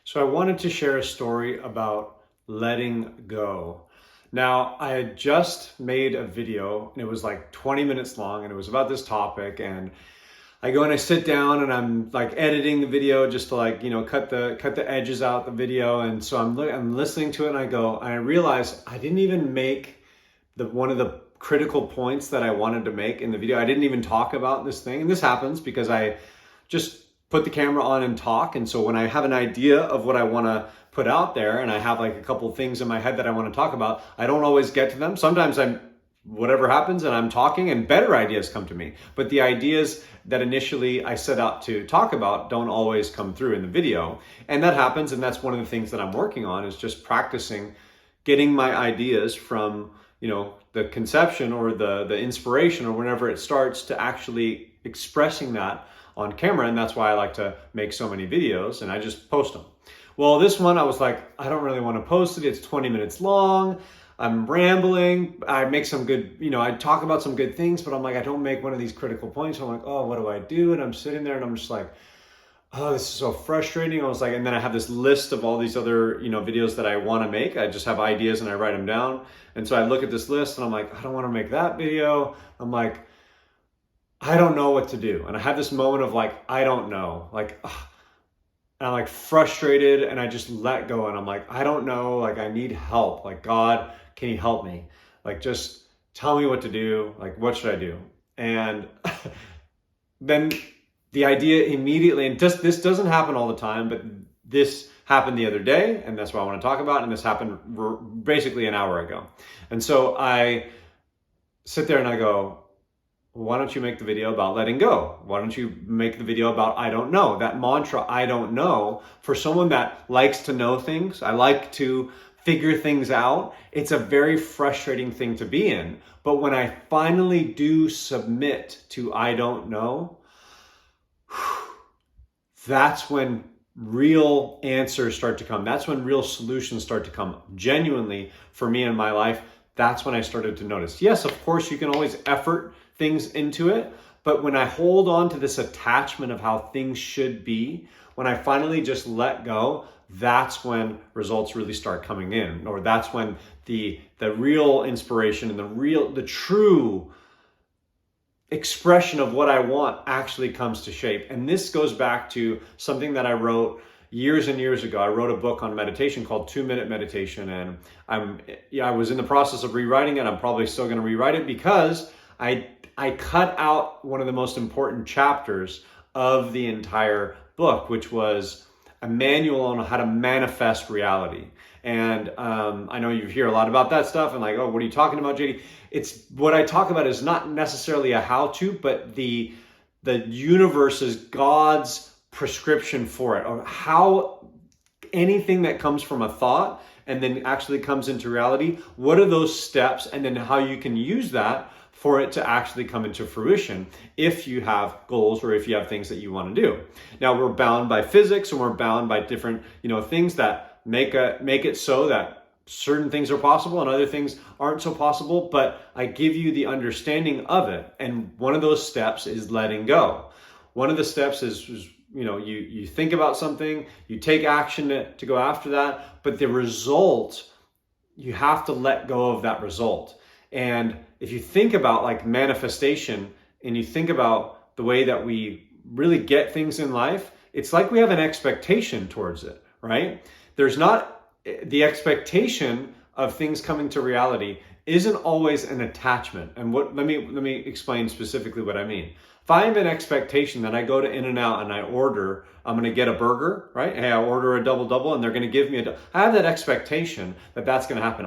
So I wanted to share a story about letting go. Now, I had just made a video and it was like 20 minutes long and it was about this topic, and I go and I sit down and I'm like editing the video just to cut the edges out the video, and so I'm listening to it and I realize I didn't even make the one of the critical points that I wanted to make in the video. I didn't even talk about this thing, and this happens because I just put the camera on and talk. And so when I have an idea of what I want to put out there and I have like a couple of things in my head that I want to talk about, I don't always get to them. Sometimes whatever happens and I'm talking and better ideas come to me. But the ideas that initially I set out to talk about don't always come through in the video. And that happens. And that's one of the things that I'm working on, is just practicing getting my ideas from, the conception or the inspiration or whenever it starts to actually expressing that on camera. And that's why I like to make so many videos and I just post them. Well, this one I was like, I don't really want to post it. It's 20 minutes long. I'm rambling. I make some good, I talk about some good things, but I'm like, I don't make one of these critical points. I'm like, oh, what do I do? And I'm sitting there and I'm just like, oh, this is so frustrating. I was like, and then I have this list of all these other, videos that I want to make. I just have ideas and I write them down. And so I look at this list and I'm like, I don't want to make that video. I'm like, I don't know what to do. And I have this moment of like, I don't know, like, ugh. And I'm like frustrated and I just let go. And I'm like, I don't know. Like, I need help. Like, God, can you help me? Like, just tell me what to do. Like, what should I do? And then the idea immediately, and this doesn't happen all the time, but this happened the other day, and that's what I want to talk about. And this happened basically an hour ago. And so I sit there and I go, why don't you make the video about letting go? Why don't you make the video about I don't know? That mantra, I don't know, for someone that likes to know things, I like to figure things out, it's a very frustrating thing to be in. But when I finally do submit to I don't know, that's when real answers start to come. That's when real solutions start to come. Genuinely, for me in my life, that's when I started to notice. Yes, of course, you can always effort things into it, but when I hold on to this attachment of how things should be, when I finally just let go, that's when results really start coming in, or that's when the real inspiration and the true expression of what I want actually comes to shape. And this goes back to something that I wrote years and years ago. I wrote a book on meditation called 2-Minute Meditation, and I was in the process of rewriting it. I'm probably still going to rewrite it because I cut out one of the most important chapters of the entire book, which was a manual on how to manifest reality. And I know you hear a lot about that stuff and like, oh, what are you talking about, JD? It's what I talk about is not necessarily a how-to, but the universe is God's prescription for it, or how anything that comes from a thought and then actually comes into reality, what are those steps, and then how you can use that for it to actually come into fruition if you have goals or if you have things that you want to do. Now, we're bound by physics and we're bound by different, things that make it so that certain things are possible and other things aren't so possible, but I give you the understanding of it. And one of those steps is letting go. One of the steps is you think about something, you take action to go after that, but the result, you have to let go of that result. And if you think about like manifestation and you think about the way that we really get things in life, it's like we have an expectation towards it, right? There's not the expectation of things coming to reality isn't always an attachment. And let me explain specifically what I mean. If I have an expectation that I go to In-N-Out and I order, I'm going to get a burger, right? Hey, I order a double, and they're going to give me I have that expectation that that's going to happen.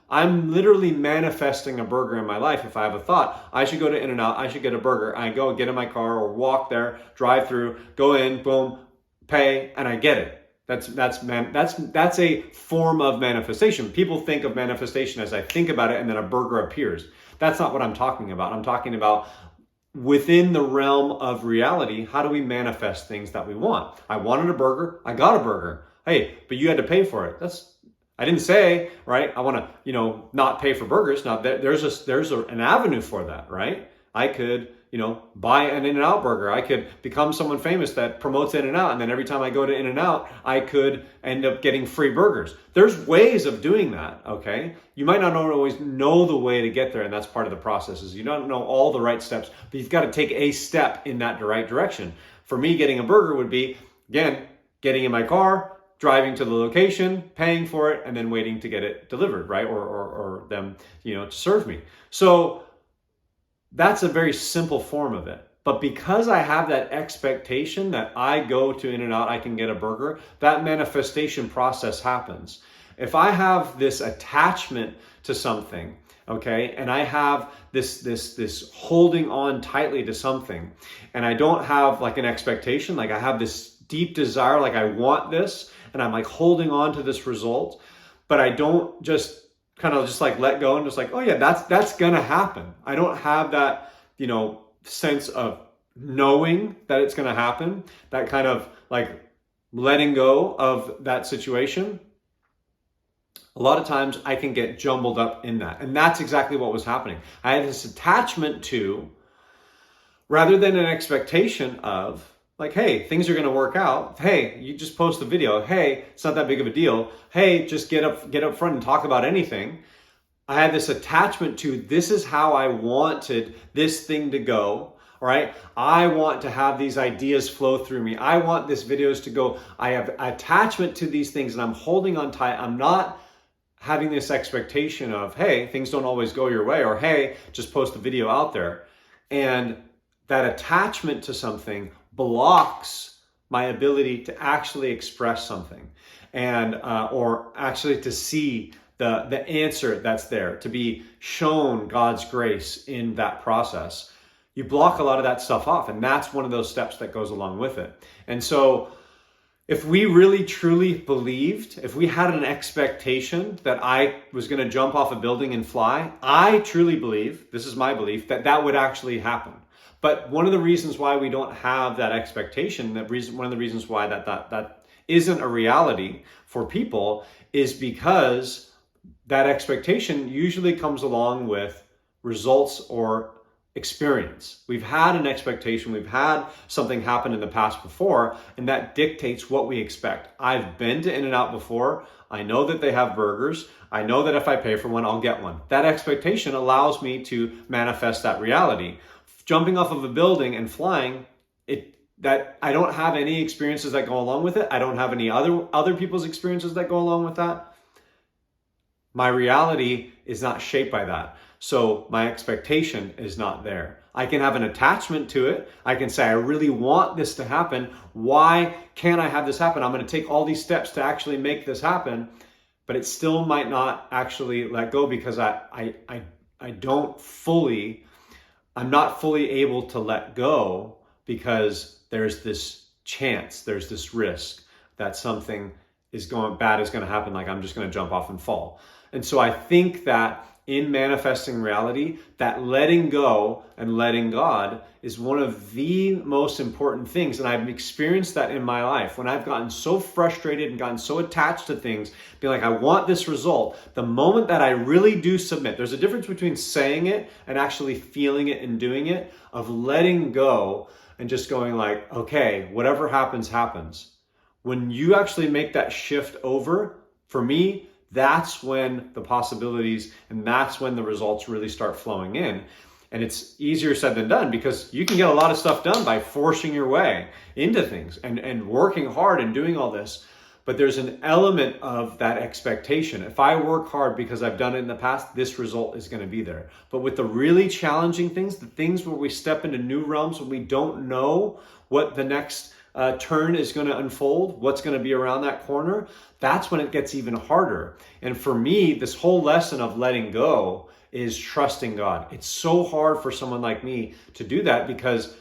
I'm literally manifesting a burger in my life. If I have a thought, I should go to In-N-Out, I should get a burger. I go get in my car or walk there, drive through, go in, boom, pay, and I get it. That's a form of manifestation. People think of manifestation as I think about it and then a burger appears. That's not what I'm talking about. I'm talking about within the realm of reality, how do we manifest things that we want? I wanted a burger, I got a burger. Hey, but you had to pay for it. I didn't say, right, I want to, not pay for burgers. Now there's an avenue for that, right? I could, buy an In-N-Out burger. I could become someone famous that promotes In-N-Out, and then every time I go to In-N-Out, I could end up getting free burgers. There's ways of doing that, okay? You might not always know the way to get there, and that's part of the process, is you don't know all the right steps, but you've got to take a step in that right direction. For me, getting a burger would be, again, getting in my car, driving to the location, paying for it, and then waiting to get it delivered, right? Or them, to serve me. So that's a very simple form of it. But because I have that expectation that I go to In-N-Out, I can get a burger, that manifestation process happens. If I have this attachment to something, okay, and I have this holding on tightly to something, and I don't have like an expectation, like I have this deep desire, like I want this, and I'm like holding on to this result, but I don't just kind of just like let go and just like, oh yeah, that's gonna happen. I don't have that, sense of knowing that it's gonna happen, that kind of like letting go of that situation. A lot of times I can get jumbled up in that. And that's exactly what was happening. I had this attachment to, rather than an expectation of, like, hey, things are going to work out. Hey, you just post the video. Hey, it's not that big of a deal. Hey, just get up front and talk about anything. I had this attachment to, this is how I wanted this thing to go. All right. I want to have these ideas flow through me. I want this videos to go. I have attachment to these things and I'm holding on tight. I'm not having this expectation of, hey, things don't always go your way, or hey, just post the video out there. And that attachment to something blocks my ability to actually express something, and or actually to see the answer that's there, to be shown God's grace in that process. You block a lot of that stuff off, and that's one of those steps that goes along with it. And so if we really truly believed, if we had an expectation that I was going to jump off a building and fly, I truly believe, this is my belief, that would actually happen. But one of the reasons why we don't have that expectation, one of the reasons why that isn't a reality for people, is because that expectation usually comes along with results or experience. We've had an expectation, we've had something happen in the past before, and that dictates what we expect. I've been to In-N-Out before. I know that they have burgers. I know that if I pay for one, I'll get one. That expectation allows me to manifest that reality. Jumping off of a building and flying, that I don't have any experiences that go along with it. I don't have any other people's experiences that go along with that. My reality is not shaped by that. So my expectation is not there. I can have an attachment to it. I can say, I really want this to happen. Why can't I have this happen? I'm going to take all these steps to actually make this happen, but it still might not actually let go because I'm not fully able to let go because there's this chance, there's this risk that something bad is going to happen, like I'm just going to jump off and fall. And so I think that in manifesting reality, that letting go and letting God is one of the most important things. And I've experienced that in my life when I've gotten so frustrated and gotten so attached to things, being like, I want this result. The moment that I really do submit, there's a difference between saying it and actually feeling it and doing it, of letting go and just going like, okay, whatever happens, happens. When you actually make that shift over, for me, that's when the possibilities and that's when the results really start flowing in. And it's easier said than done because you can get a lot of stuff done by forcing your way into things and working hard and doing all this. But there's an element of that expectation. If I work hard because I've done it in the past, this result is going to be there. But with the really challenging things, the things where we step into new realms when we don't know what the next turn is going to unfold, what's going to be around that corner, that's when it gets even harder. And for me, this whole lesson of letting go is trusting God. It's so hard for someone like me to do that because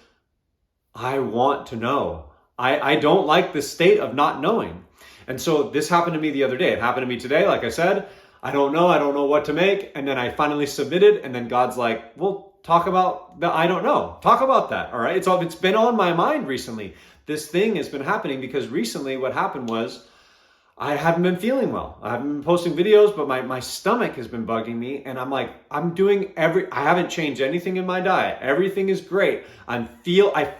I want to know. I don't like the state of not knowing. And so this happened to me the other day. It happened to me today. Like I said, I don't know what to make. And then I finally submitted. And then God's like, well, talk about the I don't know. Talk about that. All right. It's been on my mind recently. This thing has been happening because recently what happened was I haven't been feeling well. I haven't been posting videos, but my stomach has been bugging me. And I'm like, I haven't changed anything in my diet. Everything is great. I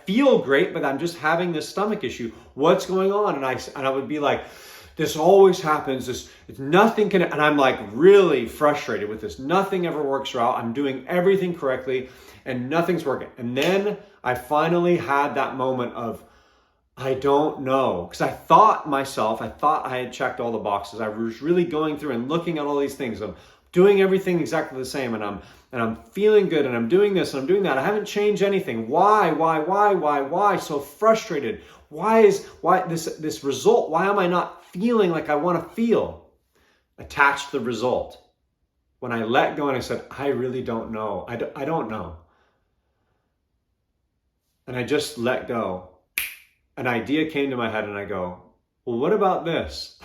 feel great, but I'm just having this stomach issue. What's going on? And I would be like, this always happens. And I'm like really frustrated with this. Nothing ever works out. I'm doing everything correctly and nothing's working. And then I finally had that moment of, I don't know, because I thought I had checked all the boxes. I was really going through and looking at all these things. I'm doing everything exactly the same, and I'm feeling good, and I'm doing this, and I'm doing that. I haven't changed anything. Why? So frustrated. Why this result? Why am I not feeling like I want to feel? Attached the result. When I let go and I said, I really don't know. I don't know. And I just let go. An idea came to my head and I go, well, what about this?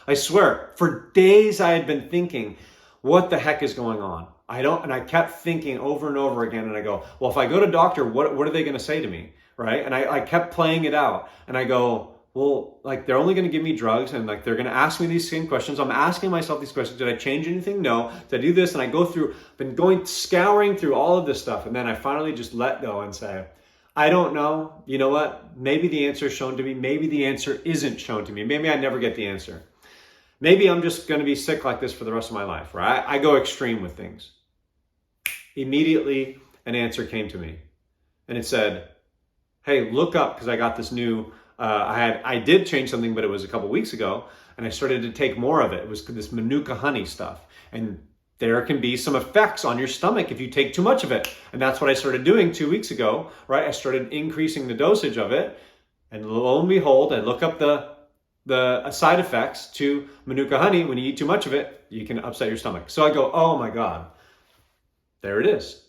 I swear, for days I had been thinking, what the heck is going on? And I kept thinking over and over again, and I go, well, if I go to doctor, what are they going to say to me? Right? And I kept playing it out, and I go, well, like they're only going to give me drugs, and like they're going to ask me these same questions. I'm asking myself these questions. Did I change anything? No. Did I do this? And I been scouring through all of this stuff, and then I finally just let go and say, I don't know. You know what? Maybe the answer is shown to me. Maybe the answer isn't shown to me. Maybe I never get the answer. Maybe I'm just going to be sick like this for the rest of my life, right? I go extreme with things. Immediately, an answer came to me. And it said, hey, look up, because I got this new, I did change something, but it was a couple weeks ago, and I started to take more of it. It was this Manuka honey stuff. And there can be some effects on your stomach if you take too much of it. And that's what I started doing 2 weeks ago, right? I started increasing the dosage of it. And lo and behold, I look up the side effects to Manuka honey. When you eat too much of it, you can upset your stomach. So I go, oh my God, there it is.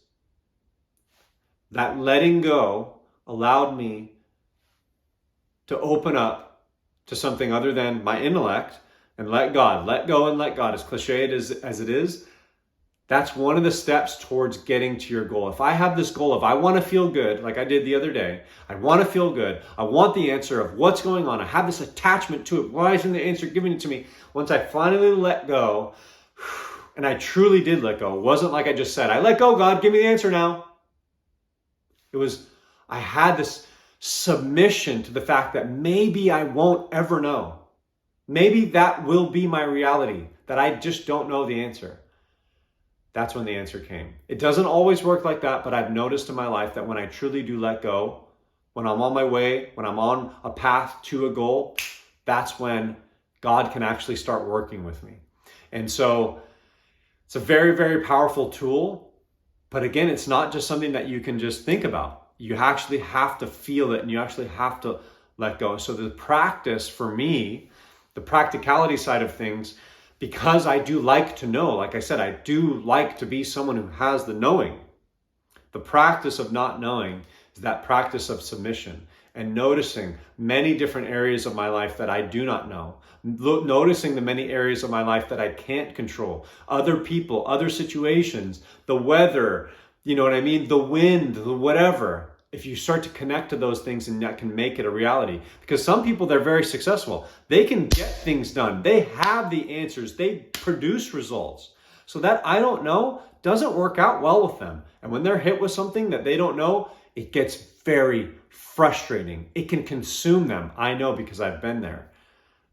That letting go allowed me to open up to something other than my intellect and let God. Let go and let God. As cliched as it is, that's one of the steps towards getting to your goal. If I have this goal, if I want to feel good, like I did the other day, I want to feel good. I want the answer of what's going on. I have this attachment to it. Why isn't the answer given it to me? Once I finally let go, and I truly did let go. It wasn't like I just said, I let go, God, give me the answer now. I had this submission to the fact that maybe I won't ever know. Maybe that will be my reality, that I just don't know the answer. That's when the answer came. It doesn't always work like that, but I've noticed in my life that when I truly do let go, when I'm on my way, when I'm on a path to a goal, that's when God can actually start working with me. And so it's a very, very powerful tool. But again, it's not just something that you can just think about. You actually have to feel it, and you actually have to let go. So the practice for me, the practicality side of things, because I do like to know, like I said, I do like to be someone who has the knowing. The practice of not knowing is that practice of submission and noticing many different areas of my life that I do not know. Noticing the many areas of my life that I can't control. Other people, other situations, the weather, you know what I mean? The wind, the whatever. If you start to connect to those things, and that can make it a reality. Because some people, they're very successful. They can get things done. They have the answers. They produce results. So that I don't know doesn't work out well with them. And when they're hit with something that they don't know, it gets very frustrating. It can consume them. I know, because I've been there.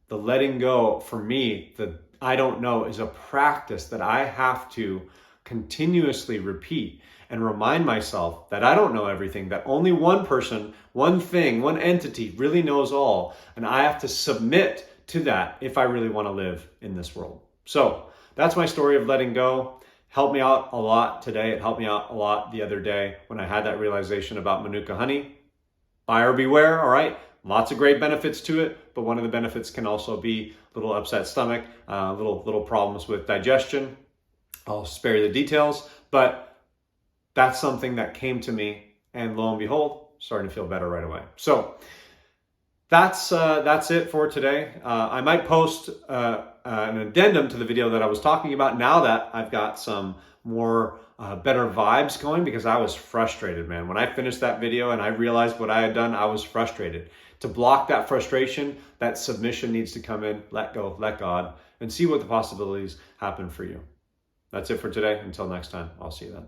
The letting go, for me, the I don't know, is a practice that I have to continuously repeat and remind myself that I don't know everything, that only one person, one thing, one entity really knows all. And I have to submit to that if I really want to live in this world. So that's my story of letting go. Helped me out a lot today. It helped me out a lot the other day when I had that realization about Manuka honey. Buyer beware, all right? Lots of great benefits to it, but one of the benefits can also be a little upset stomach, little problems with digestion. I'll spare you the details, but that's something that came to me, and lo and behold, starting to feel better right away. So That's it for today. I might post an addendum to the video that I was talking about now that I've got some more better vibes going, because I was frustrated, man. When I finished that video and I realized what I had done, I was frustrated. To block that frustration, that submission needs to come in, let go, let God, and see what the possibilities happen for you. That's it for today. Until next time, I'll see you then.